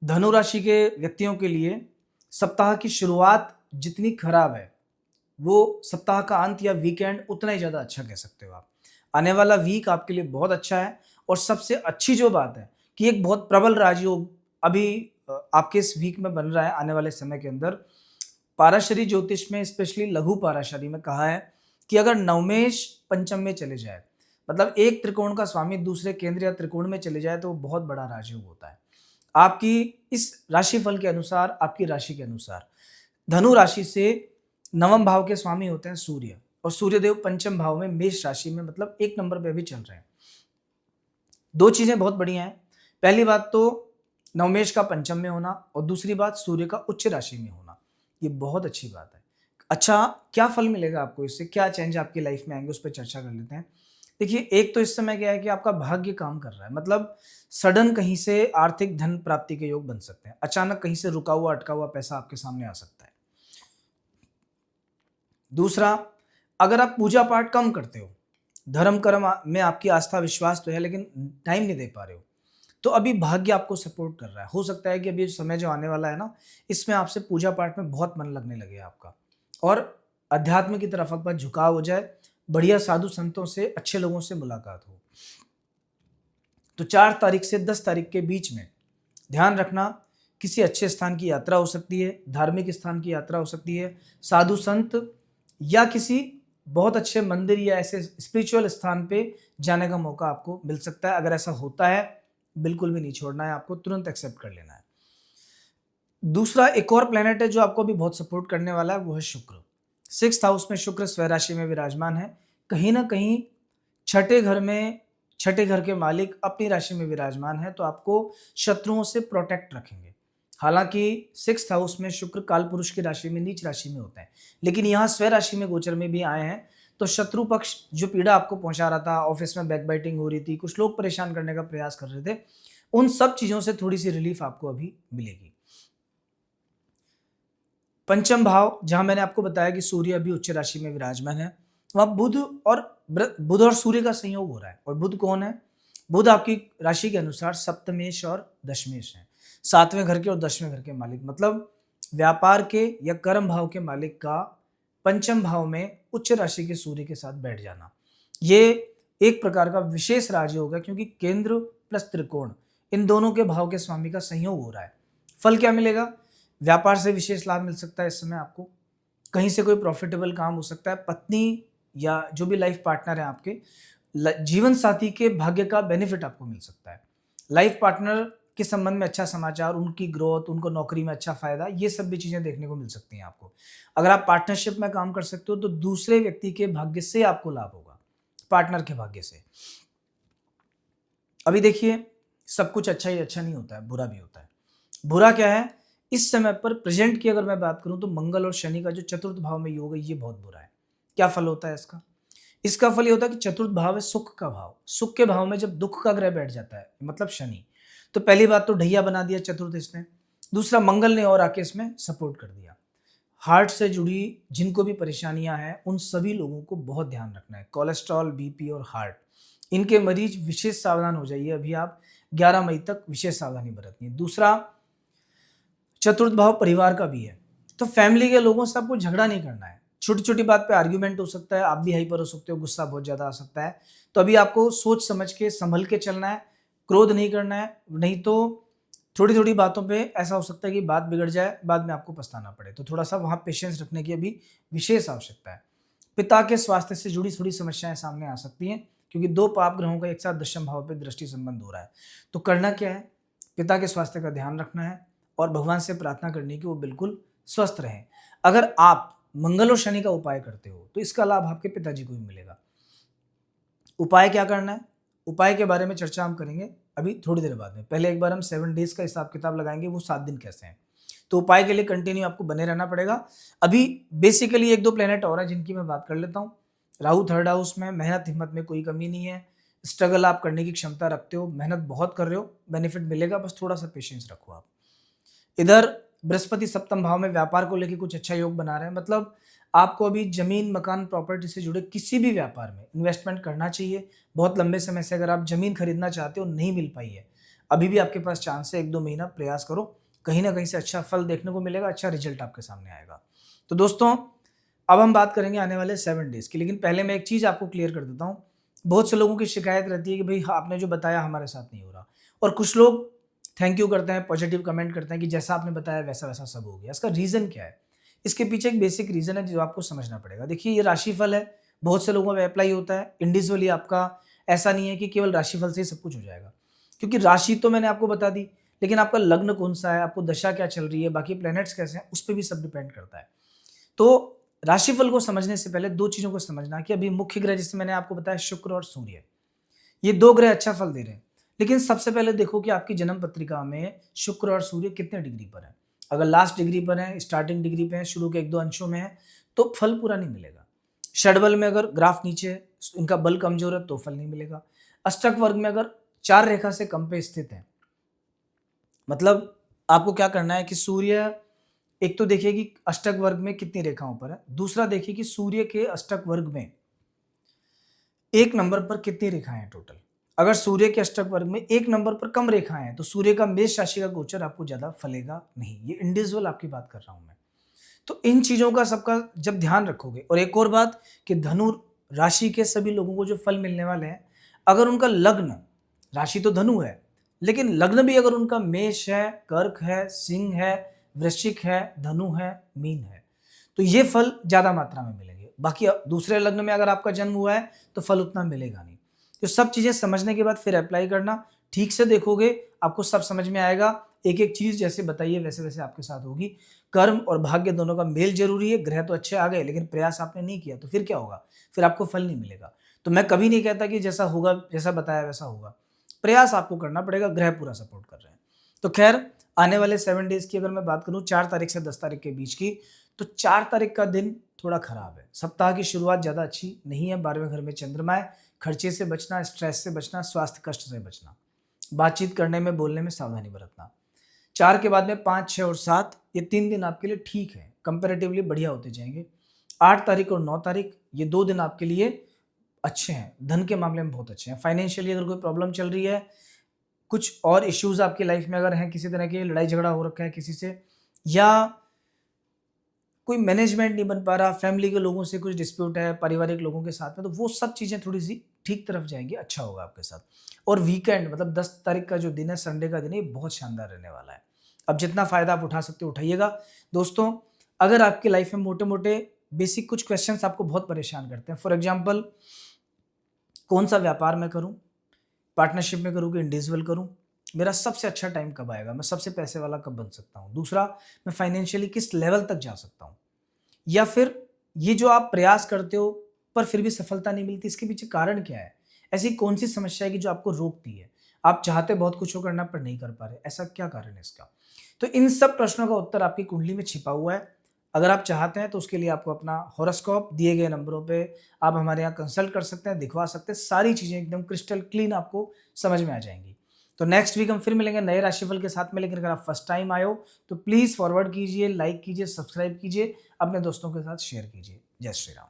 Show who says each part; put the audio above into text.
Speaker 1: धनु राशि के व्यक्तियों के लिए सप्ताह की शुरुआत जितनी खराब है, वो सप्ताह का अंत या वीकेंड उतना ही ज़्यादा अच्छा कह सकते हो आप। आने वाला वीक आपके लिए बहुत अच्छा है और सबसे अच्छी जो बात है कि एक बहुत प्रबल राजयोग अभी आपके इस वीक में बन रहा है आने वाले समय के अंदर। पाराशरी ज्योतिष में स्पेशली लघु पाराशरी में कहा है कि अगर नवमेश पंचम में चले जाए, मतलब एक त्रिकोण का स्वामी दूसरे केंद्र या त्रिकोण में चले जाए, तो वो बहुत बड़ा राजयोग होता है। आपकी इस राशिफल के अनुसार, आपकी राशि के अनुसार धनु राशि से नवम भाव के स्वामी होते हैं सूर्य, और सूर्यदेव पंचम भाव में मेष राशि में मतलब एक नंबर पे भी चल रहे हैं। दो चीजें बहुत बढ़िया हैं। पहली बात तो नवमेश का पंचम में होना, और दूसरी बात सूर्य का उच्च राशि में होना, ये बहुत अच्छी बात है। अच्छा, क्या फल मिलेगा आपको इससे, क्या चेंज आपकी लाइफ में आएंगे, उस पर चर्चा कर लेते हैं। देखिए, एक तो इस समय क्या है कि आपका भाग्य काम कर रहा है, मतलब सडन कहीं से आर्थिक धन प्राप्ति के योग बन सकते हैं। अचानक कहीं से रुका हुआ अटका हुआ पैसा आपके सामने आ सकता है। दूसरा, अगर आप पूजा पाठ कम करते हो, धर्म कर्म में आपकी आस्था विश्वास तो है लेकिन टाइम नहीं दे पा रहे हो, तो अभी भाग्य आपको सपोर्ट कर रहा है। हो सकता है कि अभी समय जो आने वाला है ना, इसमें आपसे पूजा पाठ में बहुत मन लगने लगे आपका, और अध्यात्म की तरफ आपका झुकाव हो जाए, बढ़िया साधु संतों से, अच्छे लोगों से मुलाकात हो। तो 4 तारीख से 10 तारीख के बीच में ध्यान रखना, किसी अच्छे स्थान की यात्रा हो सकती है, धार्मिक स्थान की यात्रा हो सकती है, साधु संत या किसी बहुत अच्छे मंदिर या ऐसे स्पिरिचुअल स्थान पे जाने का मौका आपको मिल सकता है। अगर ऐसा होता है, बिल्कुल भी नहीं छोड़ना है आपको, तुरंत एक्सेप्ट कर लेना है। दूसरा, एक और प्लेनेट है जो आपको भी बहुत सपोर्ट करने वाला है, वो है शुक्र। 6th हाउस में शुक्र स्व राशि में विराजमान है। कहीं ना कहीं छठे घर में, छठे घर के मालिक अपनी राशि में विराजमान है, तो आपको शत्रुओं से प्रोटेक्ट रखेंगे। हालांकि 6th हाउस में शुक्र काल पुरुष की राशि में, नीच राशि में होता है, लेकिन यहाँ स्व राशि में गोचर में भी आए हैं, तो शत्रु पक्ष जो पीड़ा आपको पहुंचा रहा था, ऑफिस में बैकबाइटिंग हो रही थी, कुछ लोग परेशान करने का प्रयास कर रहे थे, उन सब चीजों से थोड़ी सी रिलीफ आपको अभी मिलेगी। पंचम भाव, जहां मैंने आपको बताया कि सूर्य अभी उच्च राशि में विराजमान है, वहां बुध और सूर्य का संयोग हो रहा है। और बुध कौन है? बुध आपकी राशि के अनुसार सप्तमेश और दशमेश है, 7वें घर के और 10वें घर के मालिक, मतलब व्यापार के या कर्म भाव के मालिक का पंचम भाव में उच्च राशि के सूर्य के साथ बैठ जाना, ये एक प्रकार का विशेष राजयोग है, क्योंकि केंद्र प्लस त्रिकोण, इन दोनों के भाव के स्वामी का संयोग हो रहा है। फल क्या मिलेगा? व्यापार से विशेष लाभ मिल सकता है इस समय आपको, कहीं से कोई प्रॉफिटेबल काम हो सकता है, पत्नी या जो भी लाइफ पार्टनर है आपके, जीवन साथी के भाग्य का बेनिफिट आपको मिल सकता है। लाइफ पार्टनर के संबंध में अच्छा समाचार, उनकी ग्रोथ, उनको नौकरी में अच्छा फायदा, ये सब भी चीजें देखने को मिल सकती हैं आपको। अगर आप पार्टनरशिप में काम कर सकते हो, तो दूसरे व्यक्ति के भाग्य से आपको लाभ होगा, पार्टनर के भाग्य से। अभी देखिए, सब कुछ अच्छा ही अच्छा नहीं होता है, बुरा भी होता है। बुरा क्या है? इस समय पर प्रेजेंट की अगर मैं बात करूं, तो मंगल और शनि का जो चतुर्थ भाव में योग है, ये बहुत बुरा है। क्या फल होता है इसका? इसका फल ये होता है कि चतुर्थ भाव है सुख का भाव। सुख के भाव में जब दुख का ग्रह बैठ जाता है, मतलब शनि, तो पहली बात तो ढैया बना दिया चतुर्थ इसने। दूसरा, मंगल ने और आके इसमें सपोर्ट कर दिया। हार्ट से जुड़ी जिनको भी परेशानियां हैं, उन सभी लोगों को बहुत ध्यान रखना है। कोलेस्ट्रॉल, बीपी और हार्ट, इनके मरीज विशेष सावधान हो जाइए। अभी आप 11 मई तक विशेष सावधानी बरतनी है। दूसरा, चतुर्थ भाव परिवार का भी है, तो फैमिली के लोगों से आपको झगड़ा नहीं करना है। छोटी छोटी बात पे आर्ग्यूमेंट हो सकता है, आप भी हाइपर हो सकते हो, गुस्सा बहुत ज्यादा आ सकता है, तो अभी आपको सोच समझ के संभल के चलना है, क्रोध नहीं करना है, नहीं तो थोड़ी थोड़ी बातों पे ऐसा हो सकता है कि बात बिगड़ जाए, बाद में आपको पछताना पड़े, तो थोड़ा सा वहां पेशेंस रखने की अभी विशेष आवश्यकता है। पिता के स्वास्थ्य से जुड़ी थोड़ी समस्याएं सामने आ सकती हैं, क्योंकि दो पाप ग्रहों का एक साथ दशम भाव पे दृष्टि संबंध हो रहा है। तो करना क्या है? पिता के स्वास्थ्य का ध्यान रखना है और भगवान से प्रार्थना करनी कि वो बिल्कुल स्वस्थ रहें। अगर आप मंगल और शनि का उपाय करते हो, तो इसका लाभ आपके पिताजी को भी मिलेगा। उपाय क्या करना है, उपाय के बारे में चर्चा हम करेंगे अभी थोड़ी देर बाद में। पहले एक बार हम 7 डेज का हिसाब किताब लगाएंगे, वो 7 दिन कैसे हैं। तो उपाय के लिए कंटिन्यू आपको बने रहना पड़ेगा। अभी बेसिकली एक दो प्लेनेट और है जिनकी मैं बात कर लेता हूँ। राहु 3rd हाउस में, मेहनत हिम्मत में कोई कमी नहीं है, स्ट्रगल आप करने की क्षमता रखते हो, मेहनत बहुत कर रहे हो, बेनिफिट मिलेगा, बस थोड़ा सा पेशेंस रखो आप। इधर बृहस्पति 7th भाव में व्यापार को लेकर कुछ अच्छा योग बना रहे हैं, मतलब आपको अभी जमीन मकान प्रॉपर्टी से जुड़े किसी भी व्यापार में इन्वेस्टमेंट करना चाहिए। बहुत लंबे समय से अगर आप जमीन खरीदना चाहते हो, नहीं मिल पाई है, अभी भी आपके पास चांस है, 1-2 महीना प्रयास करो, कहीं ना कहीं से अच्छा फल देखने को मिलेगा, अच्छा रिजल्ट आपके सामने आएगा। तो दोस्तों, अब हम बात करेंगे आने वाले 7 डेज की, लेकिन पहले मैं एक चीज़ आपको क्लियर कर देता हूँ। बहुत से लोगों की शिकायत रहती है कि भाई आपने जो बताया हमारे साथ नहीं हो रहा, और कुछ लोग थैंक यू करते हैं, पॉजिटिव कमेंट करते हैं कि जैसा आपने बताया वैसा वैसा सब हो गया। इसका रीज़न क्या है? इसके पीछे एक बेसिक रीज़न है जो आपको समझना पड़ेगा। देखिए, ये राशिफल है, बहुत से लोगों पे अप्लाई होता है, इंडिविजुअली आपका ऐसा नहीं है कि केवल राशिफल से ही सब कुछ हो जाएगा। क्योंकि राशि तो मैंने आपको बता दी, लेकिन आपका लग्न कौन-सा है, आपको दशा क्या चल रही है, बाकी प्लैनेट्स कैसे हैं, उस पे भी सब डिपेंड करता है। तो राशिफल को समझने से पहले 2 चीज़ों को समझना कि अभी मुख्य ग्रह जैसे मैंने आपको बताया शुक्र और सूर्य, ये 2 ग्रह अच्छा फल दे रहे हैं। लेकिन सबसे पहले देखो कि आपकी जन्म पत्रिका में शुक्र और सूर्य कितने डिग्री पर है। अगर लास्ट डिग्री पर है, स्टार्टिंग डिग्री पे है, शुरू के 1-2 अंशों में है, तो फल पूरा नहीं मिलेगा। षडबल में अगर ग्राफ नीचे है, इनका बल कमज़ोर है, तो फल नहीं मिलेगा। अष्टक वर्ग में अगर 4 रेखा से कम पे स्थित है, मतलब आपको क्या करना है कि सूर्य, एक तो देखिए कि अष्टक वर्ग में कितनी रेखाओं पर है, दूसरा देखिए कि सूर्य के अष्टक वर्ग में 1 नंबर पर कितनी रेखाएं हैं टोटल। अगर सूर्य के अष्टक वर्ग में 1 नंबर पर कम रेखाएं हैं, तो सूर्य का मेष राशि का गोचर आपको ज़्यादा फलेगा नहीं। ये इंडिविजुअल आपकी बात कर रहा हूं मैं। तो इन चीज़ों का सबका जब ध्यान रखोगे, और एक और बात कि धनु राशि के सभी लोगों को जो फल मिलने वाले हैं, अगर उनका लग्न, राशि तो धनु है, लेकिन लग्न भी अगर उनका मेष है, कर्क है, सिंह है, वृश्चिक है, धनु है, मीन है, तो ये फल ज़्यादा मात्रा में मिलेंगे। बाकी दूसरे लग्न में अगर आपका जन्म हुआ है, तो फल उतना मिलेगा नहीं। तो सब चीज़ें समझने के बाद फिर अप्लाई करना, ठीक से देखोगे, आपको सब समझ में आएगा। एक-एक चीज़ जैसे बताइए वैसे-वैसे आपके साथ होगी। कर्म और भाग्य दोनों का मेल ज़रूरी है, ग्रह तो अच्छे आ गए, लेकिन प्रयास आपने नहीं किया, तो फिर क्या होगा? फिर आपको फल नहीं मिलेगा। तो मैं कभी नहीं कहता कि जैसा होगा, जैसा बताया वैसा होगा। प्रयास आपको करना पड़ेगा, ग्रह पूरा सपोर्ट कर रहे हैं। तो खैर, आने वाले 7 डेज़ की अगर मैं बात करूँ 4 तारीख से 10 तारीख के बीच की, तो 4 तारीख का दिन थोड़ा खराब है। सप्ताह की शुरुआत ज़्यादा अच्छी नहीं है, 12वें घर में चंद्रमा है, खर्चे से बचना, स्ट्रेस से बचना, स्वास्थ्य कष्ट से बचना, बातचीत करने में, बोलने में सावधानी बरतना। 4 के बाद में 5, 6 और 7, ये 3 दिन आपके लिए ठीक है, कंपैरेटिवली बढ़िया होते जाएँगे। 8 तारीख और 9 तारीख, ये 2 दिन आपके लिए अच्छे हैं, धन के मामले में बहुत अच्छे हैं। फाइनेंशियली अगर कोई प्रॉब्लम चल रही है, कुछ और इश्यूज़ आपकी लाइफ़ में अगर हैं, किसी तरह की लड़ाई झगड़ा हो रखा है किसी से, या कोई मैनेजमेंट नहीं बन पा रहा, फैमिली के लोगों से कुछ डिस्प्यूट है, पारिवारिक लोगों के साथ में, तो वो सब चीज़ें थोड़ी-सी ठीक तरफ जाएँगी, अच्छा होगा आपके साथ। और वीकेंड मतलब 10 तारीख का जो दिन है, संडे का दिन है, ये बहुत शानदार रहने वाला है। अब जितना फ़ायदा आप उठा सकते हो उठाइएगा। दोस्तों, अगर आपकी लाइफ़ में मोटे-मोटे बेसिक कुछ क्वेश्चन्स आपको बहुत परेशान करते हैं, फॉर एग्ज़ाम्पल कौन-सा व्यापार मैं करूँ? पार्टनरशिप में करूँ कि इंडिविजुअल करूँ? मेरा सबसे अच्छा टाइम कब आएगा? मैं सबसे पैसे वाला कब बन सकता हूँ? दूसरा, मैं फाइनेंशियली किस लेवल तक जा सकता हूँ? या फिर ये जो आप प्रयास करते हो पर फिर भी सफलता नहीं मिलती, इसके पीछे कारण क्या है? ऐसी कौन-सी समस्या है कि जो आपको रोकती है? आप चाहते बहुत कुछ हो करना पर नहीं कर पा रहे, ऐसा क्या कारण है इसका? तो इन सब प्रश्नों का उत्तर आपकी कुंडली में छिपा हुआ है। अगर आप चाहते हैं तो उसके लिए आपको अपना हॉरोस्कोप दिए गए नंबरों पे आप हमारे यहाँ कंसल्ट कर सकते हैं, दिखवा सकते हैं, सारी चीज़ें एकदम क्रिस्टल क्लीन आपको समझ में आ जाएँगी। तो नेक्स्ट वीक हम फिर मिलेंगे नए राशिफल के साथ में, लेकिन अगर आप फर्स्ट टाइम आए हो तो प्लीज़ फॉरवर्ड कीजिए, लाइक कीजिए, सब्सक्राइब कीजिए, अपने दोस्तों के साथ शेयर कीजिए। जय श्री राम।